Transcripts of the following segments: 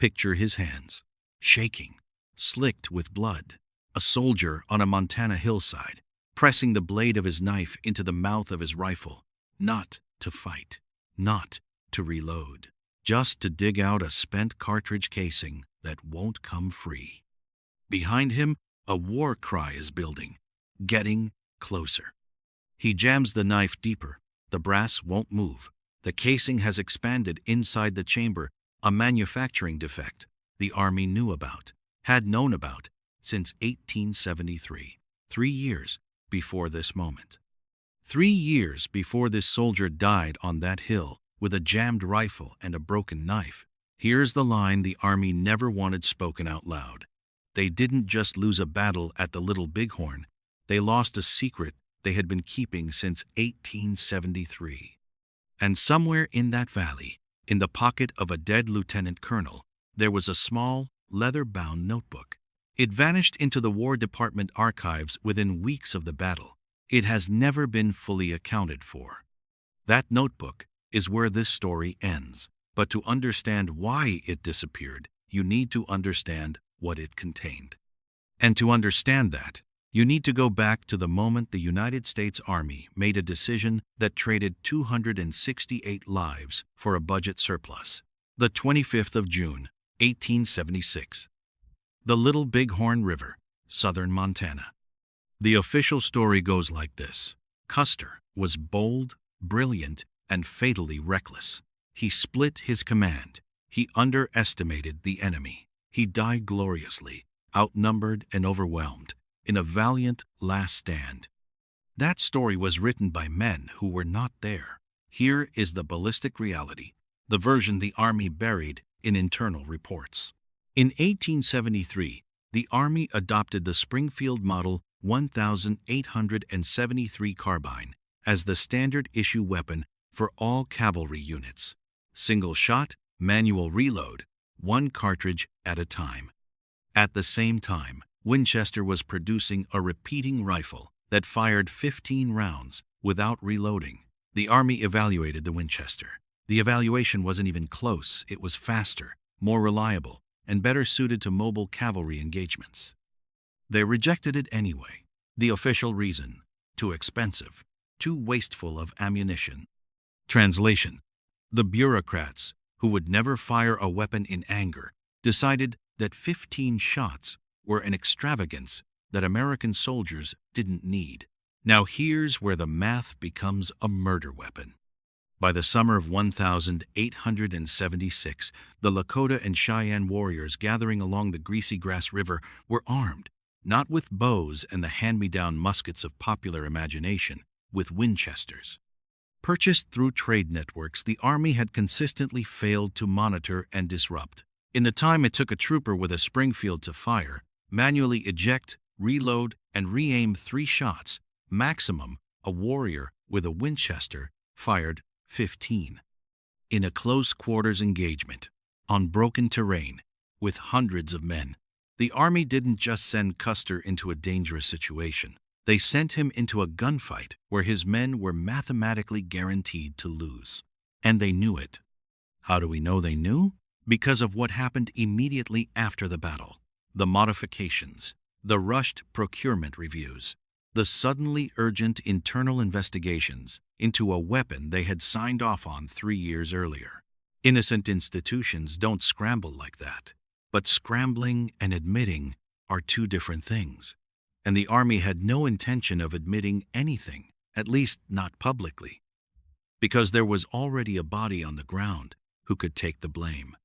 Picture his hands, shaking, slicked with blood. A soldier on a Montana hillside, pressing the blade of his knife into the mouth of his rifle, not to fight, not to reload, just to dig out a spent cartridge casing that won't come free. Behind him, a war cry is building, getting closer. He jams the knife deeper. The brass won't move. The casing has expanded inside the chamber, a manufacturing defect the Army knew about, had known about, since 1873, 3 years before this moment. 3 years before this soldier died on that hill with a jammed rifle and a broken knife. Here's the line the Army never wanted spoken out loud. They didn't just lose a battle at the Little Bighorn, they lost a secret they had been keeping since 1873. And somewhere in that valley, in the pocket of a dead lieutenant colonel, there was a small, leather-bound notebook. It vanished into the War Department archives within weeks of the battle. It has never been fully accounted for. That notebook is where this story ends. But to understand why it disappeared, you need to understand what it contained. And to understand that, you need to go back to the moment the United States Army made a decision that traded 268 lives for a budget surplus. The 25th of June, 1876. The Little Bighorn River, southern Montana. The official story goes like this. Custer was bold, brilliant, and fatally reckless. He split his command. He underestimated the enemy. He died gloriously, outnumbered and overwhelmed, in a valiant last stand. That story was written by men who were not there. Here is the ballistic reality, the version the Army buried in internal reports. In 1873, the Army adopted the Springfield Model 1873 carbine as the standard issue weapon for all cavalry units. Single shot, manual reload, one cartridge at a time. At the same time, Winchester was producing a repeating rifle that fired 15 rounds without reloading. The Army evaluated the Winchester. The evaluation wasn't even close. It was faster, more reliable, and better suited to mobile cavalry engagements. They rejected it anyway. The official reason: too expensive, too wasteful of ammunition. Translation: the bureaucrats, who would never fire a weapon in anger, decided that 15 shots were an extravagance that American soldiers didn't need. Now here's where the math becomes a murder weapon. By the summer of 1876, the Lakota and Cheyenne warriors gathering along the Greasy Grass River were armed, not with bows and the hand-me-down muskets of popular imagination, with Winchesters. Purchased through trade networks, the Army had consistently failed to monitor and disrupt. In the time it took a trooper with a Springfield to fire, manually eject, reload, and re-aim 3 shots, maximum, a warrior with a Winchester fired 15. In a close-quarters engagement, on broken terrain, with hundreds of men, the Army didn't just send Custer into a dangerous situation. They sent him into a gunfight where his men were mathematically guaranteed to lose. And they knew it. How do we know they knew? Because of what happened immediately after the battle. The modifications, the rushed procurement reviews, the suddenly urgent internal investigations into a weapon they had signed off on 3 years earlier. Innocent institutions don't scramble like that. But scrambling and admitting are two different things. And the Army had no intention of admitting anything, at least not publicly, because there was already a body on the ground who could take the blame.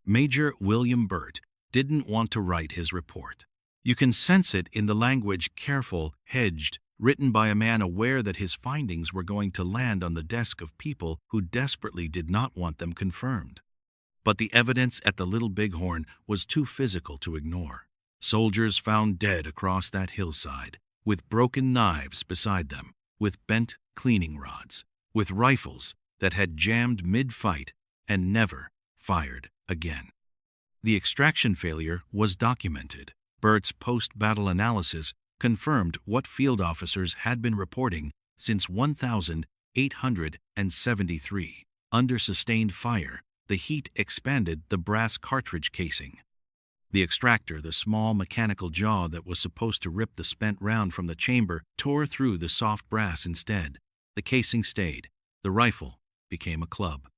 Major William Burt didn't want to write his report. You can sense it in the language, careful, hedged, written by a man aware that his findings were going to land on the desk of people who desperately did not want them confirmed. But the evidence at the Little Bighorn was too physical to ignore. Soldiers found dead across that hillside, with broken knives beside them, with bent cleaning rods, with rifles that had jammed mid-fight and never fired again. The extraction failure was documented. Burt's post-battle analysis confirmed what field officers had been reporting since 1873. Under sustained fire, the heat expanded the brass cartridge casing. The extractor, the small mechanical jaw that was supposed to rip the spent round from the chamber, tore through the soft brass instead. The casing stayed. The rifle became a club.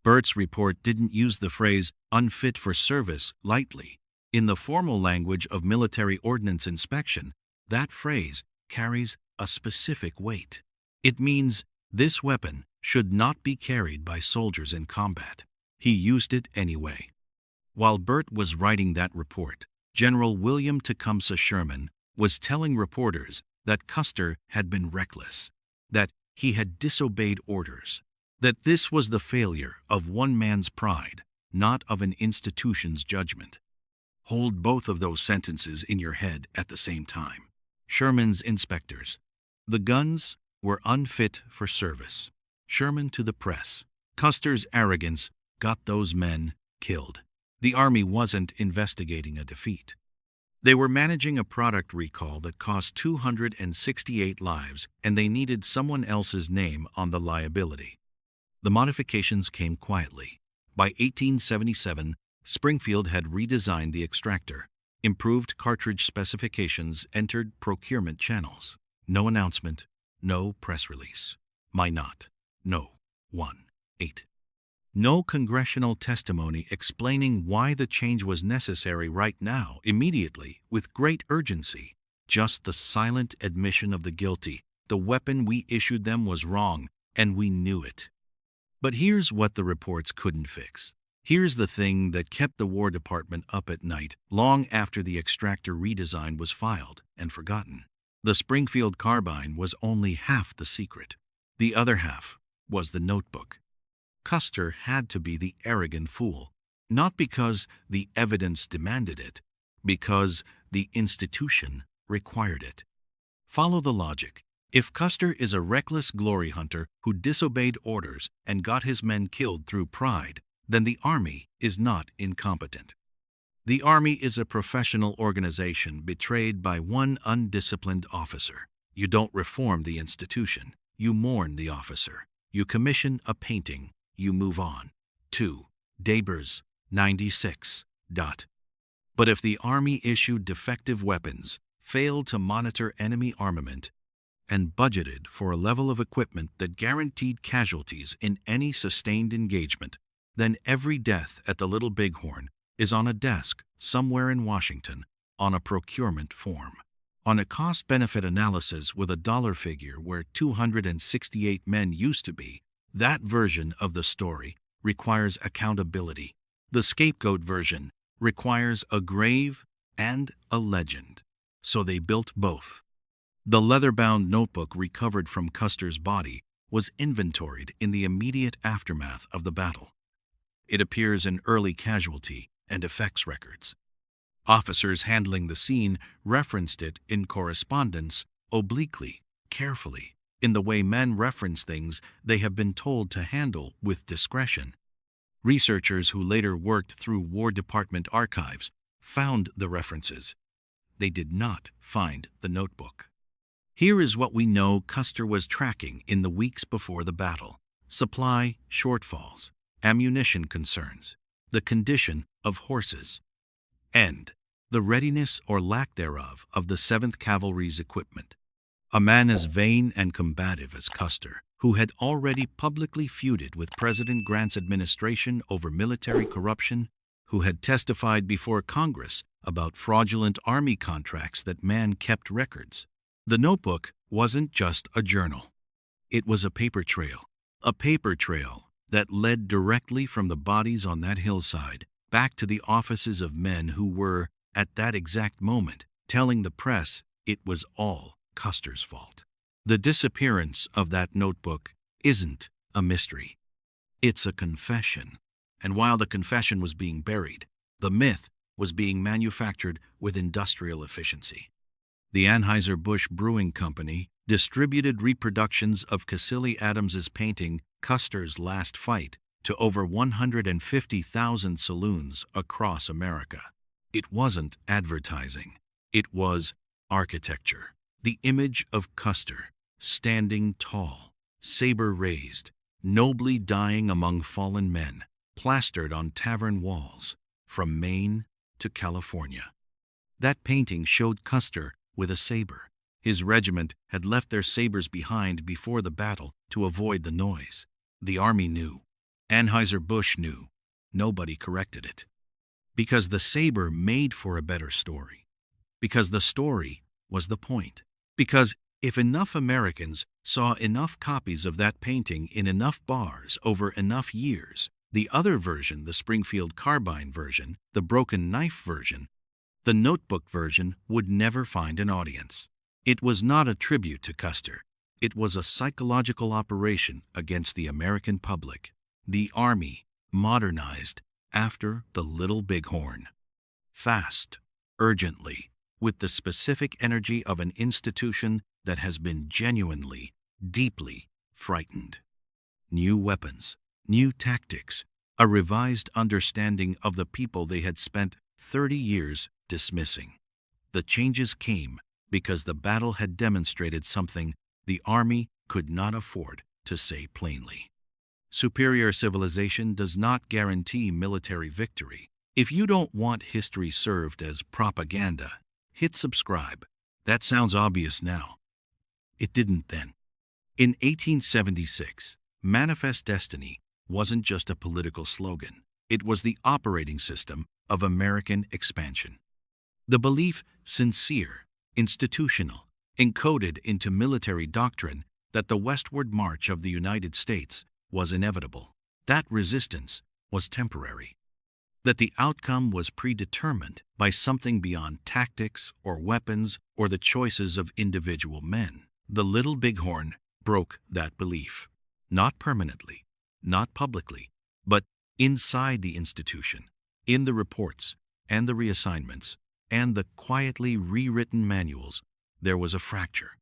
Bert's report didn't use the phrase "unfit for service" lightly. In the formal language of military ordnance inspection, that phrase carries a specific weight. It means this weapon should not be carried by soldiers in combat. He used it anyway. While Bert was writing that report, General William Tecumseh Sherman was telling reporters that Custer had been reckless, that he had disobeyed orders, that this was the failure of one man's pride, not of an institution's judgment. Hold both of those sentences in your head at the same time. Sherman's inspectors. The guns were unfit for service. Sherman to the press. Custer's arrogance got those men killed. The Army wasn't investigating a defeat. They were managing a product recall that cost 268 lives, and they needed someone else's name on the liability. The modifications came quietly. By 1877, Springfield had redesigned the extractor. Improved cartridge specifications entered procurement channels. No announcement, no press release. My not. No. 1-8. No congressional testimony explaining why the change was necessary right now, immediately, with great urgency. Just the silent admission of the guilty. The weapon we issued them was wrong, and we knew it. But here's what the reports couldn't fix. Here's the thing that kept the War Department up at night long after the extractor redesign was filed and forgotten. The Springfield carbine was only half the secret. The other half was the notebook. Custer had to be the arrogant fool, not because the evidence demanded it, because the institution required it. Follow the logic. If Custer is a reckless glory hunter who disobeyed orders and got his men killed through pride, then the Army is not incompetent. The Army is a professional organization betrayed by one undisciplined officer. You don't reform the institution. You mourn the officer. You commission a painting. You move on. 2. Dabers, 96. But if the Army issued defective weapons, failed to monitor enemy armament, and budgeted for a level of equipment that guaranteed casualties in any sustained engagement, then every death at the Little Bighorn is on a desk somewhere in Washington on a procurement form. On a cost-benefit analysis with a dollar figure where 268 men used to be, that version of the story requires accountability. The scapegoat version requires a grave and a legend. So they built both. The leather-bound notebook recovered from Custer's body was inventoried in the immediate aftermath of the battle. It appears in early casualty and effects records. Officers handling the scene referenced it in correspondence obliquely, carefully, in the way men reference things they have been told to handle with discretion. Researchers who later worked through War Department archives found the references. They did not find the notebook. Here is what we know Custer was tracking in the weeks before the battle: supply shortfalls, ammunition concerns, the condition of horses, and the readiness or lack thereof of the 7th Cavalry's equipment. A man as vain and combative as Custer, who had already publicly feuded with President Grant's administration over military corruption, who had testified before Congress about fraudulent Army contracts that man kept records. The notebook wasn't just a journal. It was a paper trail that led directly from the bodies on that hillside back to the offices of men who were, at that exact moment, telling the press it was all Custer's fault. The disappearance of that notebook isn't a mystery. It's a confession. And while the confession was being buried, the myth was being manufactured with industrial efficiency. The Anheuser-Busch Brewing Company distributed reproductions of Cassily Adams's painting Custer's Last Fight to over 150,000 saloons across America. It wasn't advertising. It was architecture. The image of Custer, standing tall, saber raised, nobly dying among fallen men, plastered on tavern walls, from Maine to California. That painting showed Custer with a saber. His regiment had left their sabers behind before the battle to avoid the noise. The army knew. Anheuser-Busch knew. Nobody corrected it. Because the saber made for a better story. Because the story was the point. Because if enough Americans saw enough copies of that painting in enough bars over enough years, the other version, the Springfield carbine version, the broken knife version, the notebook version, would never find an audience. It was not a tribute to Custer. It was a psychological operation against the American public. The Army modernized after the Little Bighorn. Fast, urgently, with the specific energy of an institution that has been genuinely, deeply frightened. New weapons, new tactics, a revised understanding of the people they had spent 30 years dismissing. The changes came because the battle had demonstrated something the Army could not afford to say plainly. Superior civilization does not guarantee military victory. If you don't want history served as propaganda, hit subscribe. That sounds obvious now. It didn't then. In 1876, Manifest Destiny wasn't just a political slogan. It was the operating system of American expansion. The belief, sincere, institutional, encoded into military doctrine, that the westward march of the United States was inevitable, that resistance was temporary, that the outcome was predetermined by something beyond tactics or weapons or the choices of individual men. The Little Bighorn broke that belief, not permanently, not publicly, but inside the institution, in the reports and the reassignments and the quietly rewritten manuals. There was a fracture,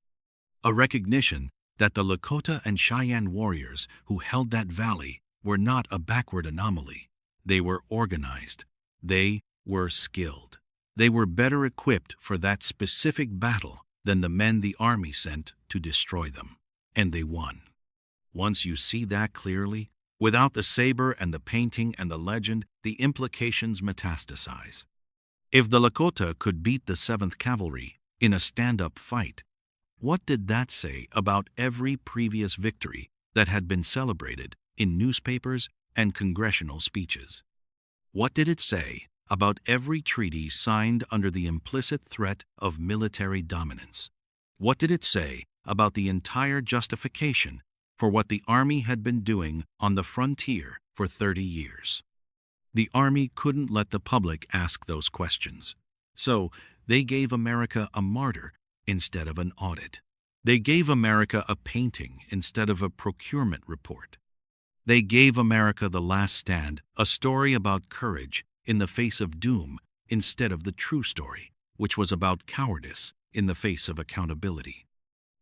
a recognition that the Lakota and Cheyenne warriors who held that valley were not a backward anomaly. They were organized. They were skilled. They were better equipped for that specific battle than the men the Army sent to destroy them. And they won. Once you see that clearly, without the saber and the painting and the legend, the implications metastasize. If the Lakota could beat the 7th Cavalry in a stand-up fight, what did that say about every previous victory that had been celebrated in newspapers and congressional speeches? What did it say about every treaty signed under the implicit threat of military dominance? What did it say about the entire justification for what the Army had been doing on the frontier for 30 years? The Army couldn't let the public ask those questions. So they gave America a martyr instead of an audit. They gave America a painting instead of a procurement report. They gave America the Last Stand, a story about courage in the face of doom instead of the true story, which was about cowardice in the face of accountability.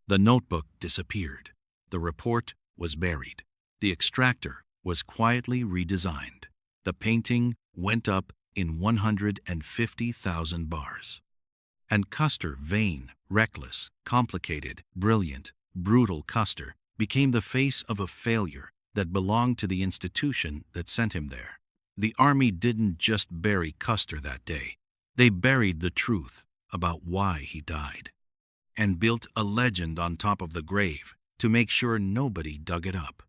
The notebook disappeared. The report was buried. The extractor was quietly redesigned. The painting went up in 150,000 bars. And Custer, vain, reckless, complicated, brilliant, brutal Custer, became the face of a failure that belonged to the institution that sent him there. The Army didn't just bury Custer that day. They buried the truth about why he died, and built a legend on top of the grave to make sure nobody dug it up.